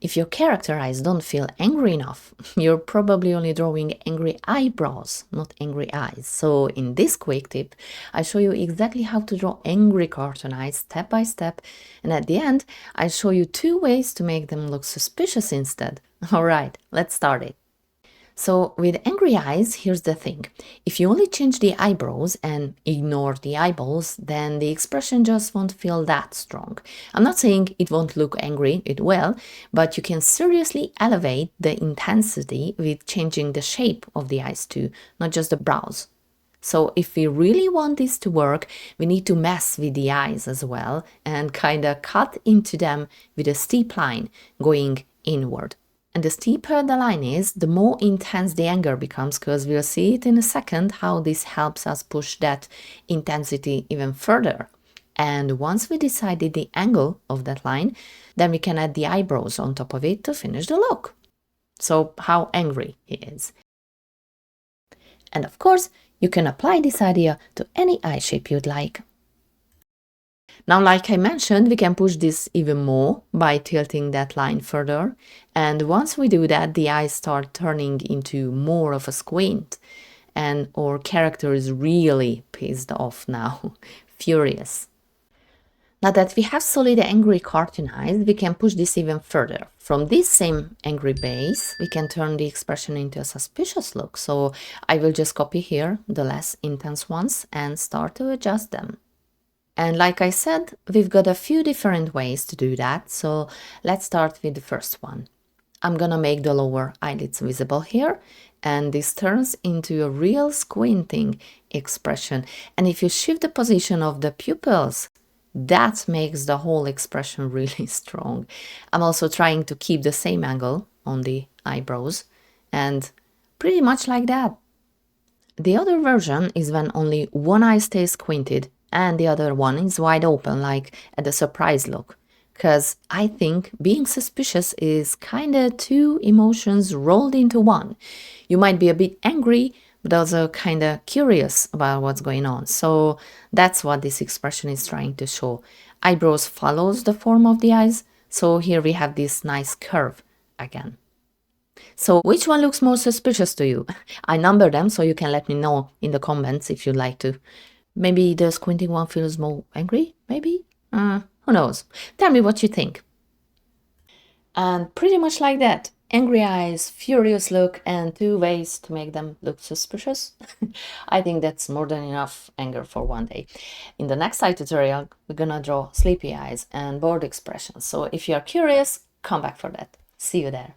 If your character eyes don't feel angry enough, you're probably only drawing angry eyebrows, not angry eyes. So in this quick tip, I show you exactly how to draw angry cartoon eyes step by step, and at the end, I show you 2 ways to make them look suspicious instead. Alright, let's start it. So with angry eyes, here's the thing. If you only change the eyebrows and ignore the eyeballs, then the expression just won't feel that strong. I'm not saying it won't look angry, it will, but you can seriously elevate the intensity with changing the shape of the eyes too, not just the brows. So if we really want this to work, we need to mess with the eyes as well and kinda cut into them with a steep line going inward. And the steeper the line is, the more intense the anger becomes, because we'll see it in a second how this helps us push that intensity even further. And once we decided the angle of that line, then we can add the eyebrows on top of it to finish the look. So how angry he is. And of course, you can apply this idea to any eye shape you'd like. Now, like I mentioned, we can push this even more by tilting that line further. And once we do that, the eyes start turning into more of a squint. And our character is really pissed off now, furious. Now that we have solid angry cartoon eyes, we can push this even further. From this same angry base, we can turn the expression into a suspicious look. So I will just copy here the less intense ones and start to adjust them. And like I said, we've got a few different ways to do that, so let's start with the first one. I'm gonna make the lower eyelids visible here, and this turns into a real squinting expression. And if you shift the position of the pupils, that makes the whole expression really strong. I'm also trying to keep the same angle on the eyebrows, and pretty much like that. The other version is when only one eye stays squinted and the other one is wide open, like at a surprise look. Because I think being suspicious is kinda 2 emotions rolled into one. You might be a bit angry, but also kinda curious about what's going on. So that's what this expression is trying to show. Eyebrows follows the form of the eyes, so here we have this nice curve again. So which one looks more suspicious to you? I number them so you can let me know in the comments if you'd like to. Maybe the squinting one feels more angry, maybe? Who knows? Tell me what you think. And pretty much like that. Angry eyes, furious look, and 2 ways to make them look suspicious. I think that's more than enough anger for one day. In the next eye tutorial, we're gonna draw sleepy eyes and bored expressions. So if you are curious, come back for that. See you there.